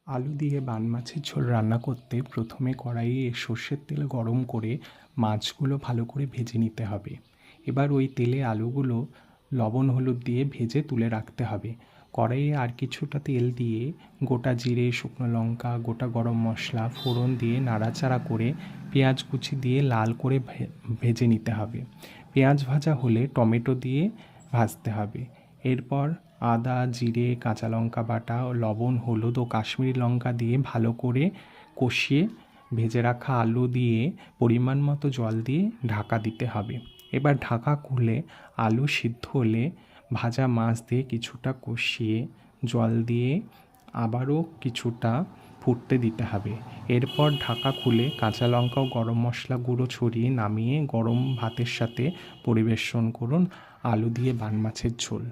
আলু দিয়ে বান মাছের ঝোল রান্না করতে প্রথমে কড়াইয়ে সর্ষের তেল গরম করে মাছগুলো ভালো করে ভেজে নিতে হবে। এবার ওই তেলে আলুগুলো লবণ হলুদ দিয়ে ভেজে তুলে রাখতে হবে। কড়াইয়ে আর কিছুটা তেল দিয়ে গোটা জিরে, শুকনো লঙ্কা, গোটা গরম মশলা ফোড়ন দিয়ে নাড়াচাড়া করে পেঁয়াজ কুচি দিয়ে লাল করে ভেজে নিতে হবে। পেঁয়াজ ভাজা হলে টমেটো দিয়ে ভাজতে হবে। এরপর আদা, জিরে, কাঁচা লঙ্কা বাটা ও লবণ, হলুদ ও কাশ্মীরি লঙ্কা দিয়ে ভালো করে কষিয়ে ভেজে রাখা আলু দিয়ে পরিমাণ মতো জল দিয়ে ঢাকা দিতে হবে। এবার ঢাকা খুলে আলু সিদ্ধ হলে ভাজা মাছ দিয়ে কিছুটা কষিয়ে জল দিয়ে আবারও কিছুটা ফুটতে দিতে হবে। এরপর ঢাকা খুলে কাঁচা লঙ্কা ও গরম মশলা গুঁড়ো ছড়িয়ে নামিয়ে গরম ভাতের সাথে পরিবেশন করুন আলু দিয়ে বান মাছের ঝোল।